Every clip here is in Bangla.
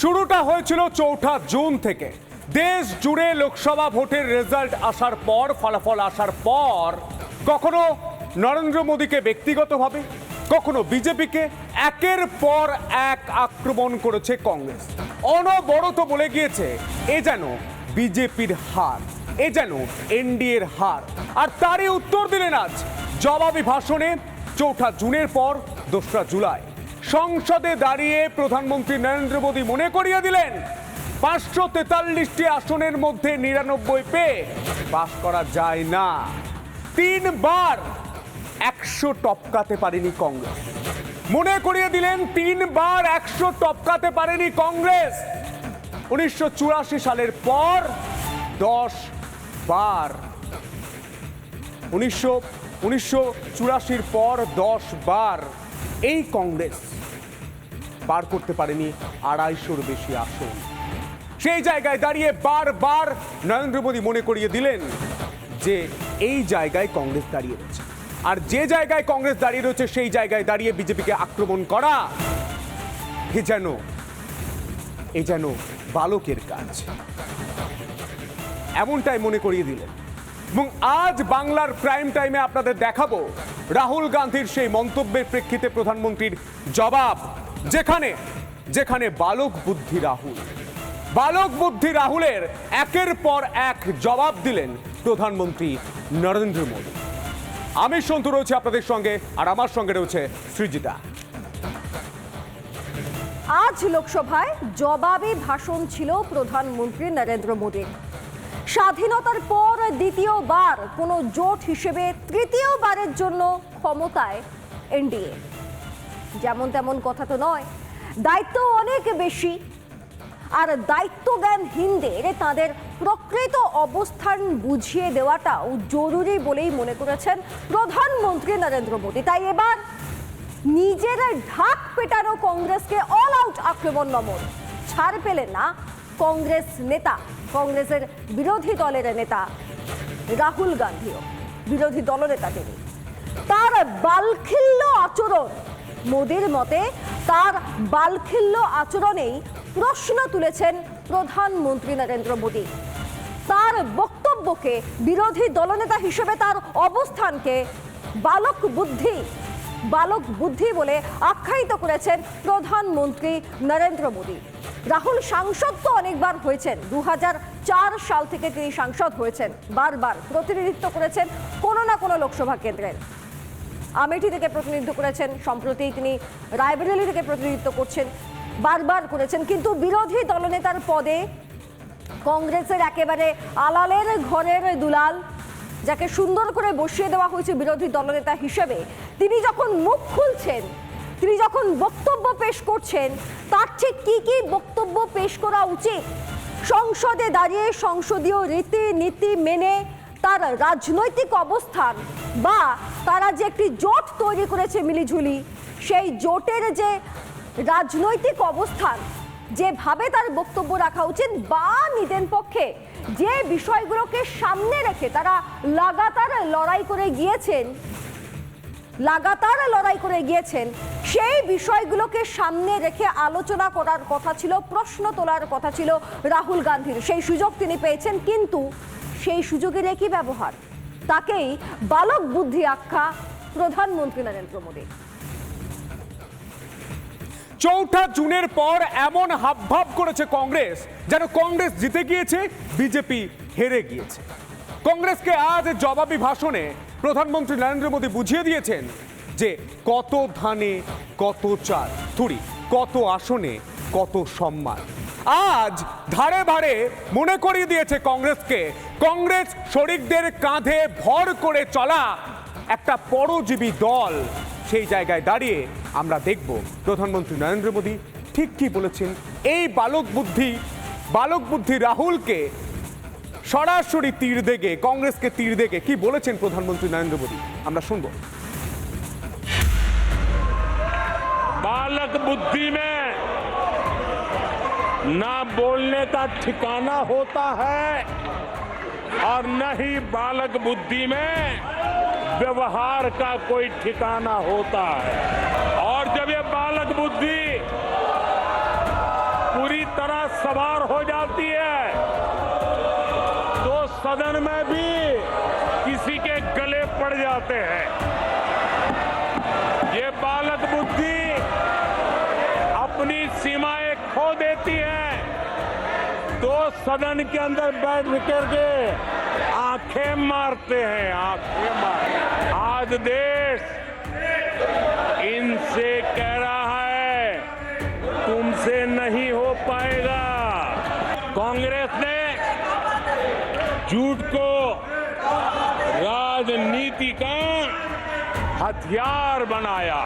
শুরুটা হয়েছিল ৪ঠা জুন থেকে। দেশ জুড়ে লোকসভা ভোটের রেজাল্ট আসার পর, ফলাফল আসার পর কখনো নরেন্দ্র মোদীকে ব্যক্তিগতভাবে, কখনো বিজেপিকে একের পর এক আক্রমণ করেছে কংগ্রেস। অনবরত বলে গিয়েছে এ যেন বিজেপির হার, এ যেন এনডিএর হার। আর তারই উত্তর দিলেন আজ জবাবি ভাষণে ৪ঠা জুনের পর ২রা জুলাই সংসদে দাঁড়িয়ে প্রধানমন্ত্রী নরেন্দ্র মোদী মনে করিয়ে দিলেন ৫৪৩টি আসনের মধ্যে ৯৯ পেয়ে পাস করা যায় না। ৩বার ১০০ টপকাতে পারেনি কংগ্রেস। মনে করিয়ে দিলেন ৩বার ১০০ টপকাতে পারেনি কংগ্রেস। ১৯৮৪ সালের পর ১০ বার, ১৯৮৪ পর ১০ বার এই কংগ্রেস পার করতে পারেনি ২৫০-র বেশি আসন। সেই জায়গায় দাঁড়িয়ে বারবার নরেন্দ্র মোদী মনে করিয়ে দিলেন যে এই জায়গায় কংগ্রেস দাঁড়িয়ে রয়েছে, আর যে জায়গায় কংগ্রেস দাঁড়িয়ে রয়েছে সেই জায়গায় দাঁড়িয়ে বিজেপিকে আক্রমণ করা এ যেন বালকের কাজ, এমনটাই মনে করিয়ে দিলেন। এবং আজ বাংলার প্রাইম টাইমে আপনাদের দেখাবো রাহুল গান্ধীর সেই মন্তব্যের প্রেক্ষিতে প্রধানমন্ত্রীর জবাব, যেখানে বালক বুদ্ধি রাহুলের একের পর এক জবাব দিলেন প্রধানমন্ত্রী নরেন্দ্র মোদী। আমি সন্তু রয়েছে আপনাদের সঙ্গে, আর আমার সঙ্গে রয়েছে সৃজিতা। আজ লোকসভায় জবাবি ভাষণ ছিল প্রধানমন্ত্রী নরেন্দ্র মোদীর। স্বাধীনতার পর দ্বিতীয়বার কোনো জোট হিসেবে তৃতীয়বারের জন্য ক্ষমতায় এনডিএ। যেমন তেমন কথা তো নয়, দায়িত্ব অনেক বেশি। আর দায়িত্ব জ্ঞানহীনদের তাদের প্রকৃত অবস্থান বুঝিয়ে দেওয়াটাও জরুরি বলেই মনে করেছেন প্রধানমন্ত্রী নরেন্দ্র মোদী। তাই এবার নিজের ঢাক পেটানো কংগ্রেসকে অল আউট আক্রমণ নমন। ছাড় পেলেন না কংগ্রেস নেতা, কংগ্রেসের বিরোধী দলের নেতা রাহুল গান্ধীও। বিরোধী দলনেতা তিনি। তার বালখিল্য আচরণ, মোদীর মতে তার বালখিল্য আচরণেই প্রশ্ন তুলেছেন প্রধানমন্ত্রী নরেন্দ্র মোদী। তার বক্তব্যকে, বিরোধী দলনেতা হিসেবে তার অবস্থানকে বালক বুদ্ধি বলে আখ্যায়িত করেছেন প্রধানমন্ত্রী নরেন্দ্র মোদী। রাহুল সাংসদ তো অনেকবার হয়েছেন, ২০০৪ সাল থেকে তিনি সাংসদ হয়েছেন, বারবার প্রতিনিধিত্ব করেছেন কোনো না কোনো লোকসভা কেন্দ্রের। আমেঠি থেকে প্রতিনিধিত্ব করেছেন, সম্প্রতি তিনি রায়বেরেলি থেকে প্রতিনিধিত্ব করছেন, বারবার করেছেন। কিন্তু বিরোধী দলনেতার পদে কংগ্রেসের একেবারে আলালের ঘরের দুলাল, যাকে সুন্দর করে বসিয়ে দেওয়া হয়েছে বিরোধী দলনেতা হিসেবে, তিনি যখন মুখ খুলছেন, তিনি যখন বক্তব্য পেশ করছেন, তার ঠিক কি কি বক্তব্য পেশ করা উচিত, সংসদে দাঁড়িয়ে সংসদীয় রীতিনীতি মেনে তার রাজনৈতিক অবস্থান, বা তারা যে একটি জোট তৈরি করেছে মিলিঝুলি, সেই জোটের যে রাজনৈতিক অবস্থান, যেভাবে তার বক্তব্য রাখা উচিত, বা নিদেন পক্ষে যে বিষয়গুলোকে সামনে রেখে তারা লাগাতার লড়াই করে গিয়েছেন, সেই বিষয়গুলোকে সামনে রেখে আলোচনা করার কথা ছিল, প্রশ্ন তোলার কথা ছিল রাহুল গান্ধীর। সেই সুযোগ তিনি পেয়েছেন, কিন্তু সেই সুযোগের একই ব্যবহার, তাকেই বালক বুদ্ধি আখ্যা প্রধানমন্ত্রী নরেন্দ্র মোদী। ৪ঠা জুনের পর এমন হাবভাব করেছে কংগ্রেস, যেন কংগ্রেস জিতে গিয়েছে, বিজেপি হেরে গিয়েছে। কংগ্রেসকে আজ জবাবি ভাষণে প্রধানমন্ত্রী নরেন্দ্র মোদী বুঝিয়ে দিয়েছেন যে কত ধানে কত চাল, কত আসনে কত সম্মান। আজ ধারে ভারে মনে করিয়ে দিয়েছে কংগ্রেসকে, কংগ্রেস শরিকদের কাঁধে ভর করে চলা একটা পরজীবী দল। সেই জায়গায় দাঁড়িয়ে আমরা দেখব প্রধানমন্ত্রী নরেন্দ্র মোদী ঠিক কি বলেছেন। এই বালক বুদ্ধি রাহুলকে সরাসরি তীর দেগে, কংগ্রেসকে তীর দেগে কি বলেছেন প্রধানমন্ত্রী নরেন্দ্র মোদী, আমরা শুনবো। बालक बुद्धि में ना बोलने का ठिकाना होता है और न ही बालक बुद्धि में व्यवहार का कोई ठिकाना होता है। और जब ये बालक बुद्धि पूरी तरह सवार हो जाती है तो सदन में भी किसी के गले पड़ जाते हैं। ये बालक बुद्धि अपनी सीमाएं खो देती है तो सदन के अंदर बैठ करके आंखें मारते हैं, आंखें मारते। आज देश इनसे कह रहा है तुमसे नहीं हो पाएगा। कांग्रेस ने झूठ को राजनीति का हथियार बनाया।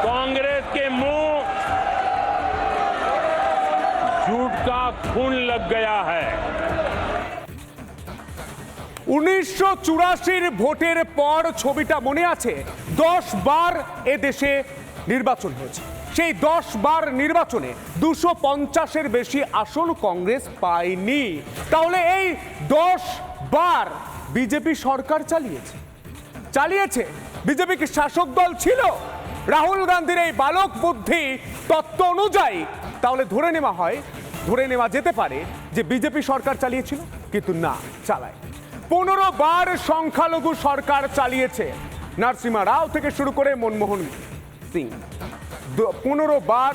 कांग्रेस के मुंह झूठ का खून लग गया है। 1984 ভোটের পর ছবিটা মনে আছে? 10 বার এ দেশে নির্বাচন হয়েছে। সেই 10 বার নির্বাচনে 250-এর বেশি আসন কংগ্রেস পায়নি। তাহলে এই 10 বার বিজেপি সরকার চালিয়েছে। বিজেপি কি শাসক দল ছিল? রাহুল গান্ধীর এই বালক বুদ্ধি তত্ত্ব অনুযায়ী তাহলে ধরে নেওয়া যেতে পারে যে বিজেপি সরকার চালিয়েছিল, কিন্তু না, চালায়। 15 বার সংখ্যালঘু সরকার চালিয়েছে। নরসিমহা রাও থেকে শুরু করে মনমোহন সিং 15 বার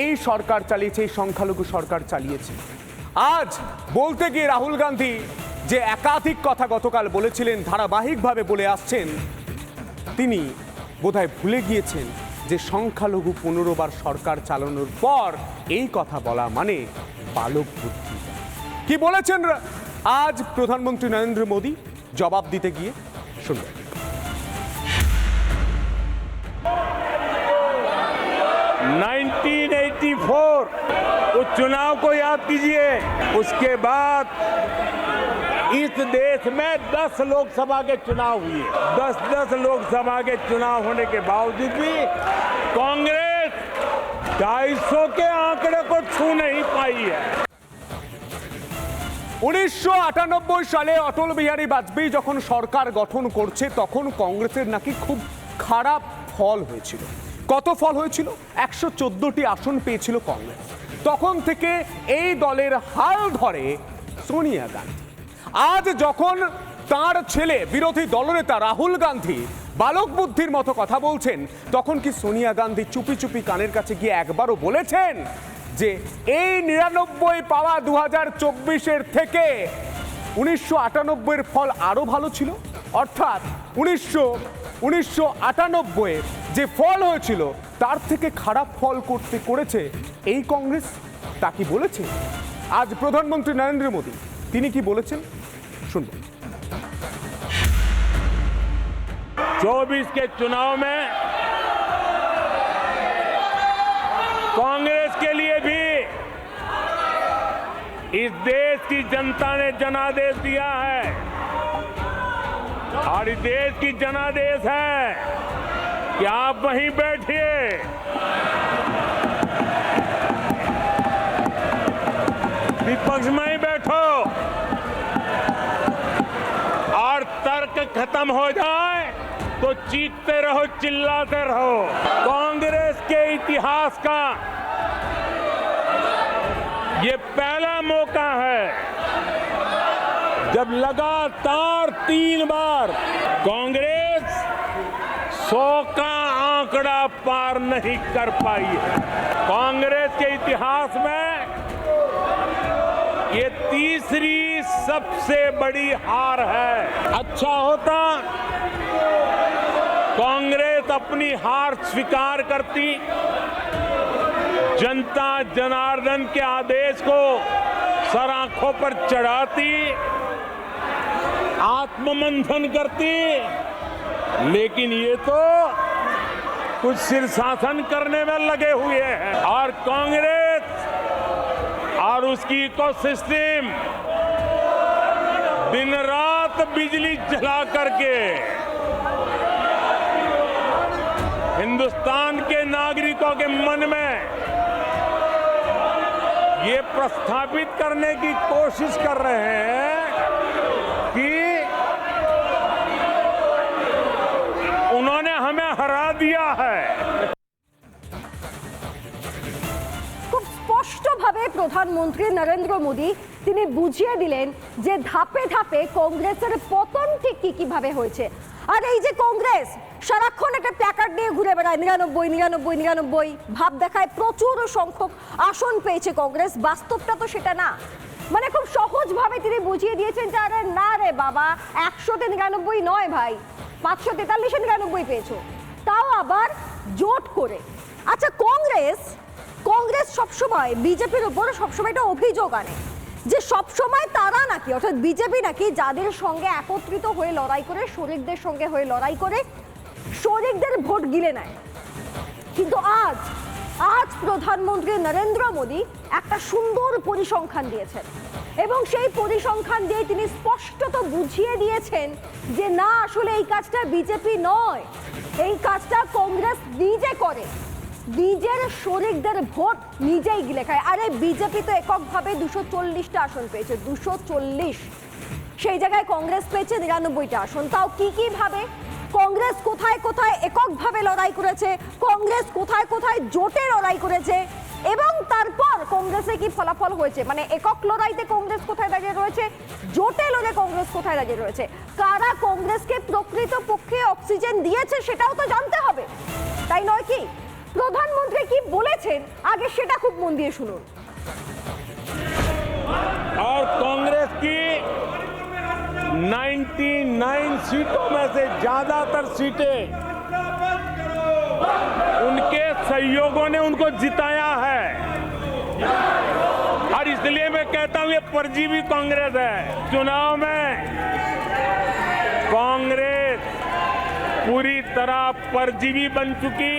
এই সরকার চালিয়েছে, এই সংখ্যালঘু সরকার চালিয়েছে। আজ বলতে গিয়ে রাহুল গান্ধী যে একাধিক কথা গতকাল বলেছিলেন, ধারাবাহিকভাবে বলে আসছেন, তিনি বোধহয় ভুলে গিয়েছেন যে সংখ্যালঘু 15 বার সরকার চালানোর পর এই কথা বলা মানে বালক বুদ্ধি। কি বলেছেন আজ প্রধানমন্ত্রী নরেন্দ্র মোদী জবাব দিতে গিয়ে? শুনবেন। 1984 उस चुनाव को याद कीजिए। उसके बाद इस देश में 10 लोकसभा के चुनाव हुए। 10 लोकसभा के चुनाव होने के बावजूद भी कांग्रेस 250 के आंकड़े को छू नहीं पाई है। 1998 সালে অটল বিহারী বাজপেয়ী যখন সরকার গঠন করছে তখন কংগ্রেসের নাকি খুব খারাপ ফল হয়েছিল। কত ফল হয়েছিল? 114টি আসন পেয়েছিল কংগ্রেস। তখন থেকে এই দলের হাল ধরে সোনিয়া গান্ধী। আজ যখন তার ছেলে বিরোধী দলনেতা রাহুল গান্ধী বালক বুদ্ধির মতো কথা বলছেন, তখন কি সোনিয়া গান্ধী চুপি চুপি কানের কাছে গিয়ে একবারও বলেছেন যে এই 99 পাওয়া 2024-এর থেকে 1998-এর ফল আরো ভালো ছিল? অর্থাৎ 1998 যে ফল হয়েছিল তার থেকে খারাপ ফল করেছে এই কংগ্রেস, তা কি বলেছে আজ প্রধানমন্ত্রী নরেন্দ্র মোদী? তিনি কি বলেছেন শুনবেন। 24 के चुनाव में कांग्रेस के लिए भी इस देश की जनता ने जनादेश दिया है और इस देश की जनादेश है कि आप वहीं बैठिए, विपक्ष में ही बैठो और तर्क खत्म हो जाए तो चीखते रहो, चिल्लाते रहो। कांग्रेस के इतिहास का ये पहला मौका है जब लगातार 3 बार कांग्रेस 100 का आंकड़ा पार नहीं कर पाई है। कांग्रेस के इतिहास में ये तीसरी सबसे बड़ी हार है। अच्छा होता कांग्रेस अपनी हार स्वीकार करती, जनता जनार्दन के आदेश को सर आंखों पर चढ़ाती, आत्ममंथन करती, लेकिन ये तो कुछ शीर्षासन करने में लगे हुए हैं। और कांग्रेस और उसकी इकोसिस्टम दिन रात बिजली जला करके हिंदुस्तान के नागरिकों के मन में ये प्रस्थापित करने की कोशिश कर रहे हैं कि उन्होंने हमें हरा दिया है। খুব স্পষ্টভাবে প্রধানমন্ত্রী নরেন্দ্র মোদী তিনি বুঝিয়ে দিলেন যে ধাপে ধাপে কংগ্রেসের পতন ঠিক কিভাবে হয়েছে। আর এই যে কংগ্রেস সারাক্ষণ একটা প্ল্যাকার্ড নিয়ে ঘুরে বেড়ায় 99 ভাব দেখায় প্রচুর সংখ্যক আসন পেয়েছে কংগ্রেস, বাস্তবটা তো সেটা না। মানে খুব সহজভাবে তিনি বুঝিয়ে দিয়েছেন যে আরে না রে বাবা, 100-তে 99 নয় ভাই, 543-এ 99 পেয়েছো, তাও আবার জোট করে। আচ্ছা, কংগ্রেস সবসময় বিজেপির উপর সবসময় একটা অভিযোগ আনে যে সবসময় তারা নাকি, অর্থাৎ বিজেপি নাকি যাদের সঙ্গে একত্রিত হয়ে লড়াই করে, শরিকদের সঙ্গে হয়ে লড়াই করে শরিকদের ভোট গিলে নেয়। কিন্তু আজ প্রধানমন্ত্রী নরেন্দ্র মোদী একটা সুন্দর পরিসংখ্যান দিয়েছেন এবং সেই পরিসংখ্যান দিয়ে তিনি স্পষ্টত বুঝিয়ে দিয়েছেন যে না, আসলে এই কাজটা বিজেপি নয়, এই কাজটা কংগ্রেস নিজে করে, নিজের শরিকদের ভোট নিজেই গিলে খায়। আরে বিজেপি তো এককভাবে 240টা আসন পেয়েছে, 240, সেই জায়গায় কংগ্রেস পেয়েছে 99টা আসন। তাও কি ভাবে কংগ্রেস কোথায় কোথায় এককভাবে লড়াই করেছে, কংগ্রেস কোথায় কোথায় জোটে লড়াই করেছে, এবং তারপর কংগ্রেসে কি ফলাফল হয়েছে, মানে একক লড়াইতে কংগ্রেস কোথায় দাঁড়িয়ে রয়েছে, জোটে লড়ে কংগ্রেস কোথায় দাঁড়িয়ে রয়েছে, কারা কংগ্রেসকে প্রকৃত পক্ষে অক্সিজেন দিয়েছে সেটাও তো জানতে হবে, তাই নয় কি? প্রধানমন্ত্রী কি বলেছেন আগে সেটা খুব মন দিয়ে শুনুন। और कांग्रेस की 99 सीटों में से ज्यादातर सीटें उनके सहयोगियों ने उनको जिताया है, और इसलिए मैं कहता हूं ये परजीवी कांग्रेस है। चुनाव में कांग्रेस पूरी तरह परजीवी बन चुकी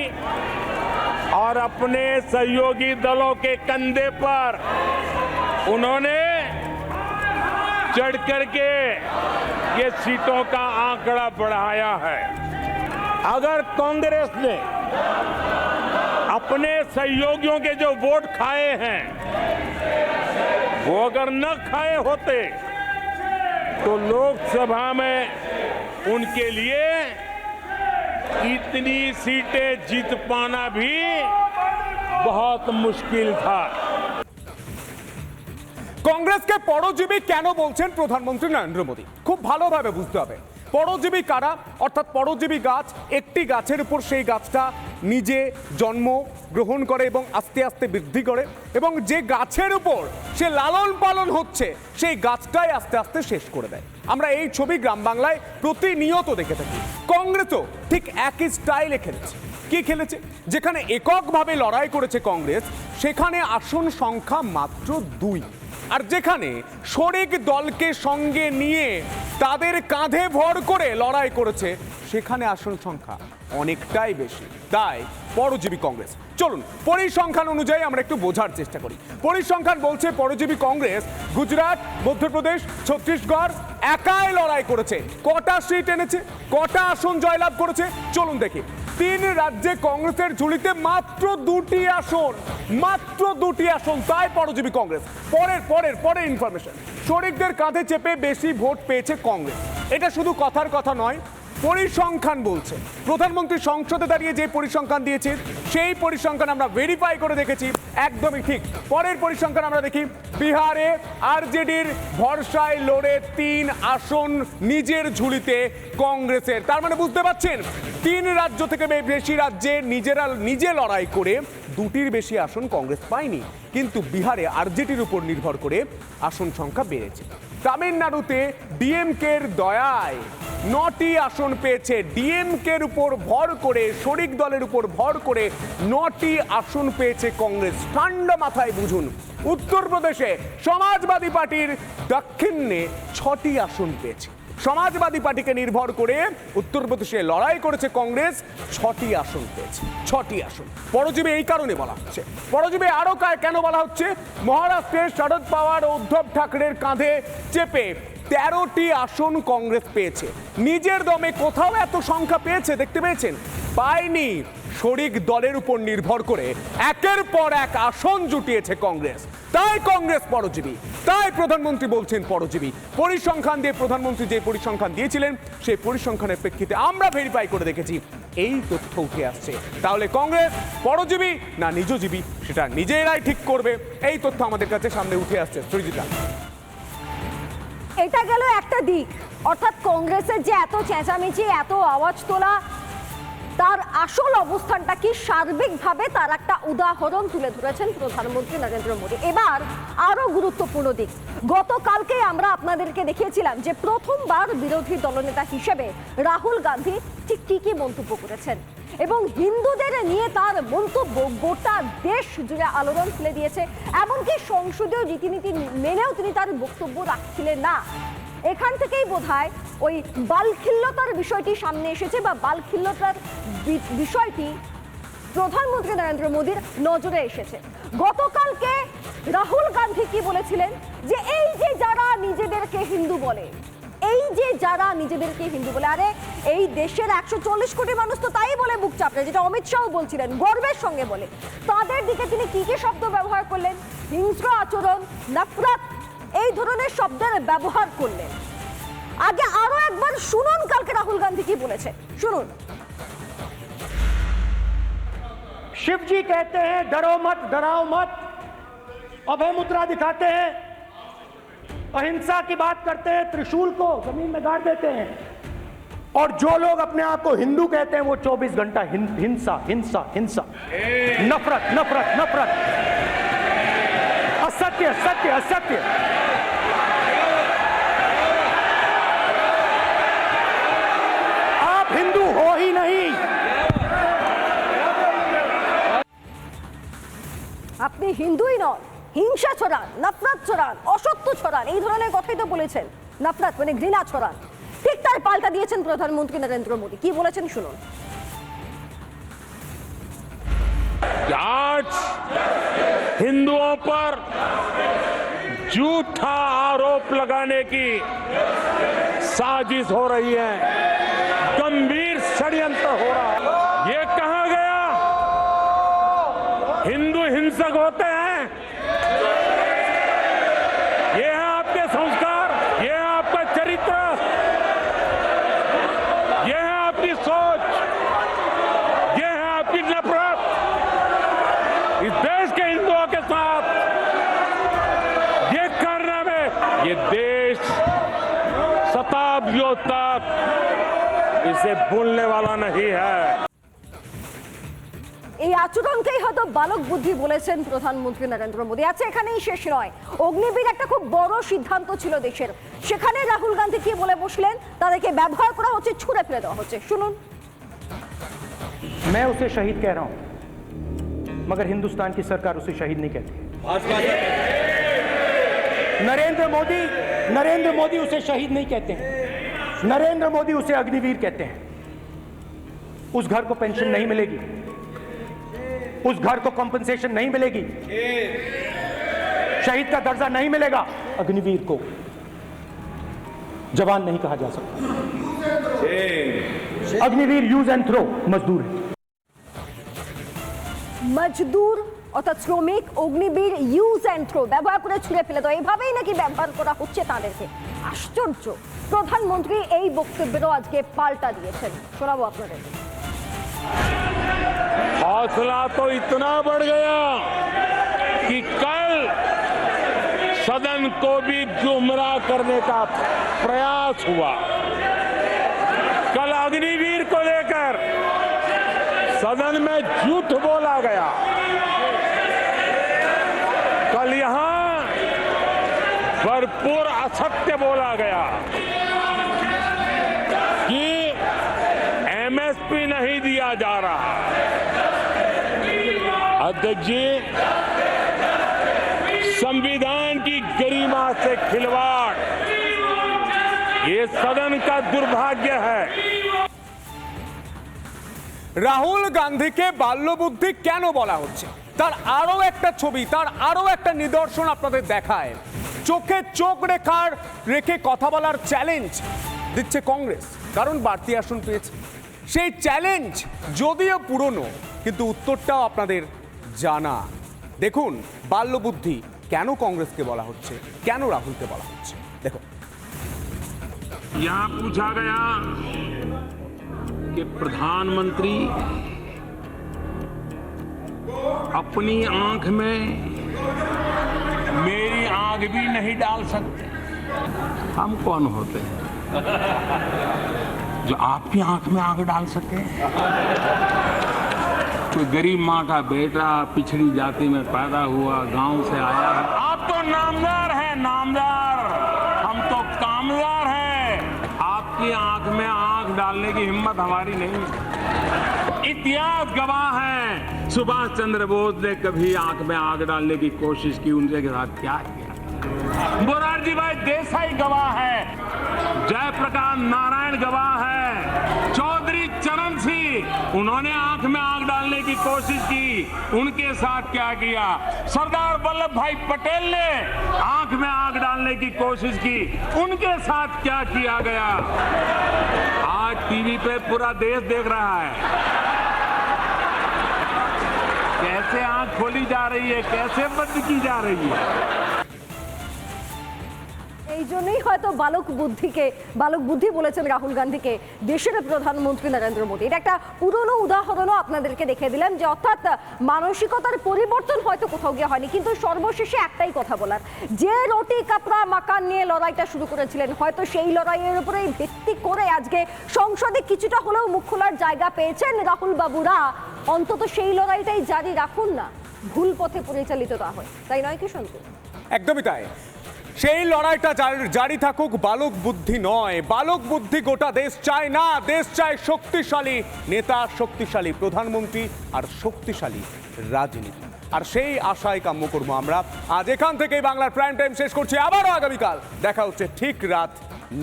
और अपने सहयोगी दलों के कंधे पर उन्होंने चढ़ करके ये सीटों का आंकड़ा बढ़ाया है। अगर कांग्रेस ने अपने सहयोगियों के जो वोट खाए हैं वो अगर न खाए होते तो लोकसभा में उनके लिए इतनी सीटें जीत पाना भी बहुत मुश्किल था। কংগ্রেসকে পরজীবী কেন বলছেন প্রধানমন্ত্রী নরেন্দ্র মোদী খুব ভালোভাবে বুঝতে হবে। পরজীবী কারা? অর্থাৎ পরজীবী গাছ একটি গাছের উপর সেই গাছটা নিজে জন্ম গ্রহণ করে এবং আস্তে আস্তে বৃদ্ধি করে, এবং যে গাছের উপর সে লালন পালন হচ্ছে সেই গাছটাই আস্তে আস্তে শেষ করে দেয়। আমরা এই ছবি গ্রাম বাংলায় প্রতিনিয়ত দেখে থাকি। কংগ্রেসও ঠিক একই স্টাইলে খেলেছে। কি খেলেছে? যেখানে এককভাবে লড়াই করেছে কংগ্রেস, সেখানে আসন সংখ্যা মাত্র 2, আর যেখানে শরিক দলকে সঙ্গে নিয়ে তাদের কাঁধে ভর করে লড়াই করেছে সেখানে আসন সংখ্যা অনেকটাই বেশি। তাই পরজীবী কংগ্রেস। চলুন পরিসংখ্যান অনুযায়ী আমরা একটু বোঝার চেষ্টা করি। পরিসংখ্যান বলছে পরজীবী কংগ্রেস গুজরাট, মধ্যপ্রদেশ, ছত্তিশগড় একাই লড়াই করেছে। কটা সিট এনেছে, কটা আসন জয়লাভ করেছে চলুন দেখি। 3 রাজ্যে কংগ্রেসের ঝুলিতে মাত্র 2টি আসন, মাত্র 2টি আসন। তাই পরজীবী কংগ্রেস। পরের ইনফরমেশন, শরিকদের কাঁধে চেপে বেশি ভোট পেয়েছে কংগ্রেস। এটা শুধু কথার কথা নয়, পরিসংখ্যান বলছে। প্রধানমন্ত্রী সংসদে দাঁড়িয়ে যে পরিসংখ্যান দিয়েছে সেই পরিসংখ্যান আমরা ভেরিফাই করে দেখেছি, একদমই ঠিক। পরের পরিসংখ্যান আমরা দেখি। বিহারে আরজেডির ভরসায় লড়ে 3 আসন নিজের ঝুলিতে কংগ্রেসের। তার মানে বুঝতে পারছেন 3 রাজ্য থেকে বেশি রাজ্যে নিজে লড়াই করে 2টির বেশি আসন কংগ্রেস পায়নি, কিন্তু বিহারে আরজেডির উপর নির্ভর করে আসন সংখ্যা বেড়েছে। তামিলনাড়ুতে ডিএমকের দয়ায় 9টি আসন পেয়েছে। ডিএমকের উপর ভর করে, শরিক দলের উপর ভর করে 9টি আসন পেয়েছে কংগ্রেস। ঠান্ডা মাথায় বুঝুন, উত্তরপ্রদেশে সমাজবাদী পার্টির দক্ষিণে 6টি আসন পেয়েছে। সমাজবাদী পার্টিকে নির্ভর করে উত্তরপ্রদেশে লড়াই করেছে কংগ্রেস, 6টি আসন পেয়েছে। 6টি আসন পরজীবী এই কারণে বলা হচ্ছে। পরজীবী আরো কেন বলা হচ্ছে? মহারাষ্ট্রের শরদ পাওয়ার ও উদ্ধব ঠাকরের কাঁধে চেপে 13টি আসন কংগ্রেস পেয়েছে। নিজের দমে কোথাও এত সংখ্যা পেয়েছে দেখতে পেয়েছেন? পায়নি। শরিক দলের উপর নির্ভর করে একের পর এক আসন জুটিয়েছে কংগ্রেস। তাই কংগ্রেস পরজীবী, তাই প্রধানমন্ত্রী বলছেন পরজীবী। পরিসংখ্যান দিয়ে প্রধানমন্ত্রী যে পরিসংখ্যান দিয়েছিলেন সেই পরিসংখ্যানের প্রেক্ষিতে আমরা ভেরিফাই করে দেখেছি এই তথ্য উঠে আসছে। তাহলে কংগ্রেস পরজীবী না নিজজীবী সেটা নিজেরাই ঠিক করবে, এই তথ্য আমাদের কাছে সামনে উঠে আসছে। সৃজিতা, এটা গেল একটা দিক, অর্থাৎ কংগ্রেসের যে এত চেঁচামেচি, এত আওয়াজ তোলা, তার আসল অবস্থানটা কি সার্বিকভাবে তার একটা উদাহরণ তুলে ধরেছেন প্রধানমন্ত্রী নরেন্দ্র মোদী। এবার আরো গুরুত্বপূর্ণ দিক, গতকালকে আমরা আপনাদেরকে দেখিয়েছিলাম যে প্রথমবার বিরোধী দলনেতা হিসেবে রাহুল গান্ধী ঠিক কি কি মন্তব্য করেছেন, এবং হিন্দুদের নিয়ে তার মন্তব্য গোটা দেশ জুড়ে আলোড়ন তুলে দিয়েছে। এমনকি সংসদীয় রীতিনীতি মেনেও তিনি তার বক্তব্য রাখছিলেন না। এখান থেকেই বোধহয় ওই বালখিল্যতার বিষয়টি সামনে এসেছে, বা বালখিল্যতার বিষয়টি প্রধানমন্ত্রী নরেন্দ্র মোদীর নজরে এসেছে। গতকালকে রাহুল গান্ধী কি বলেছিলেন, যে এই যে যারা নিজেদেরকে হিন্দু বলে, এই যে যারা নিজেদেরকে হিন্দু বলে, আরে এই দেশের 140 কোটি মানুষ তো তাই বলে বুক চাপড়ে, যেটা অমিত শাহ বলছিলেন, গর্বের সঙ্গে বলে। তাদের দিকে তিনি কি কি শব্দ ব্যবহার করলেন, হিংস্র আচরণ, নফরত, এই ধরনের শব্দের ব্যবহার করলেন। আগে আরো একবার শুনুন কালকে রাহুল গান্ধী কি বলেছে, শুনুন। शिव जी कहते हैं डरो मत, डराओ मत, अभय मुद्रा दिखाते हैं, अहिंसा की बात करते हैं, त्रिशूल को जमीन में गाड़ देते हैं, और जो लोग अपने आप को हिंदू कहते हैं वो 24 घंटा हिंसा हिंसा हिंसा, नफरत नफरत नफरत, असत्य सत्य असत्य। आप हिंदू हो ही नहीं। আপনি হিন্দুই নন, হিংসা ছড়ান, নফরত ছড়ান, অসত্য ছড়ান, এই ধরনের কথাই তো বলেছেন। নফরত মানে ঘৃণা ছড়ান। ঠিক তার পাল্টা দিয়েছেন প্রধানমন্ত্রী নরেন্দ্র মোদী, কি বলেছেন শুনুন। आज हिंदुओं पर झूठा आरोप लगाने की साजिश हो रही है, गंभीर षड्यंत्र हो रहा है। ये कहा गया हिंदू हिंसक होते हैं? ये है आपके संस्कार, ये है आपका चरित्र, ये है आपकी सोच, ये है आपकी नफरत इस देश के हिंदुओं के साथ। ये करने में ये देश शताब्दियों तक इसे भूलने वाला नहीं है। এই আচরণকেই হয়তো বালক বুদ্ধি বলেছেন প্রধানমন্ত্রী নরেন্দ্র মোদী। আচ্ছা, এখানেই শেষ নয়, অগ্নিবীর একটা খুব বড় সিদ্ধান্ত ছিল দেশের, সেখানে রাহুল গান্ধী কি বলে বসলেন, তাদেরকে ব্যবহার করা হচ্ছে, ছুড়ে ফেলে দেওয়া হচ্ছে, শুনুন। मैं उसे शहीद कह रहा हूं, मगर हिंदुस्तान की सरकार उसे शहीद नहीं कहती। नरेंद्र मोदी उसे शहीद नहीं कहते हैं, नरेंद्र मोदी उसे अग्निवीर कहते हैं। उस घर को पेंशन नहीं मिलेगी, उस घर को कॉम्पनसेशन नहीं मिलेगी, शहीद का दर्जा नहीं मिलेगा, अग्निवीर को जवान नहीं कहा जा सकता। अग्निवीर यूज एंड थ्रो मजदूर है। মজদুর অর্থাৎ শ্রমিক, অগ্নিবীর, ইউজ অ্যান্ড থ্রো, ব্যবহার করে ছুঁড়ে ফেলে দাও, এভাবেই নাকি ব্যবহার করা হচ্ছে তাদেরকে। আশ্চর্য। প্রধানমন্ত্রী এই বক্তব্যেরও আজকে পাল্টা দিয়েছেন, শোনাবো আপনাদের। हौसला तो इतना बढ़ गया कि कल सदन को भी गुमराह करने का प्रयास हुआ। कल अग्निवीर को लेकर सदन में झूठ बोला गया। कल यहां भरपूर असत्य बोला गया कि एमएसपी नहीं दिया जा रहा। अध्यक्ष जी, संविधान की गरिमा से खिलवाड़ ये सदन का दुर्भाग्य है। রাহুল গান্ধীকে বাল্যবুদ্ধি কেন বলা হচ্ছে, তার আরো একটা ছবি, তার আরো একটা নিদর্শন আপনাদের দেখায়। চোখে চোখ রেখে কথা বলার চ্যালেঞ্জ দিচ্ছে কংগ্রেস, কারণ বাড়তি আসন পেয়েছে। সেই চ্যালেঞ্জ যদিও পুরনো, কিন্তু উত্তরটাও আপনাদের জানা। দেখুন বাল্যবুদ্ধি কেন কংগ্রেসকে বলা হচ্ছে, কেন রাহুলকে বলা হচ্ছে। দেখুন, यहां पूछा गया कि प्रधानमंत्री अपनी आंख में मेरी आंख भी नहीं डाल सकते। हम कौन होते हैं जो आपकी आंख में आंख डाल सके? कोई गरीब माँ का बेटा पिछड़ी जाति में पैदा हुआ, गांव से आया है। आप तो नामदार हैं, नामदार। हम तो कामदार हैं। आपकी आंख में आंख डालने की हिम्मत हमारी नहीं। इतिहास गवाह है, सुभाष चंद्र बोस ने कभी आंख में आंख डालने की कोशिश की, उनके साथ क्या किया। मोरारजी भाई देसाई गवाह है, जयप्रकाश नारायण गवाह है, चौधरी चरण सिंह, उन्होंने आंख में आंख डालने की कोशिश की, उनके साथ क्या किया। सरदार वल्लभ भाई पटेल ने आंख में आंख डालने की कोशिश की, उनके साथ क्या किया गया। आज टीवी पे पूरा देश देख रहा है कैसे आंख खोली जा रही है, कैसे बंद की जा रही है। এই জন্যই হয়তো বালক বুদ্ধি বলেছেন রাহুল গান্ধীকে দেশের প্রধানমন্ত্রী নরেন্দ্র মোদী। এটা একটা পুরনো উদাহরণও আপনাদেরকে দেখিয়ে দিলাম যে অর্থাৎ মানসিকতার পরিবর্তন হয়তো কোথাও গিয়ে হয়নি, কিন্তু সর্বশেষে একটাই কথা বলার, যে রুটি কাপড়া মাকান নিয়ে লড়াইটা শুরু করেছিলেন হয়তো সেই লড়াইয়ের উপরেই ভিত্তি করে আজকে সংসদে কিছুটা হলেও মুখ খোলার জায়গা পেয়েছেন রাহুল বাবুরা। অন্তত সেই লড়াইটাই জারি রাখুন না, ভুল পথে পরিচালিত না হয়, তাই নয় কি সন্তু? একদমই তাই। সেই লড়াইটা জারি থাকুক, বালক বুদ্ধি নয়। বালক বুদ্ধি গোটা দেশ চায় না। দেশ চায় শক্তিশালী নেতা, শক্তিশালী প্রধানমন্ত্রী আর শক্তিশালী রাজনীতি। আর সেই আশায় কাম্য করবো আমরা। আজ এখান থেকেই বাংলার প্রাইম টাইম শেষ করছি। আবারও আগামীকাল দেখা হচ্ছে ঠিক রাত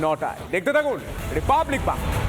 9টায়। দেখতে থাকুন রিপাবলিক বাংলা।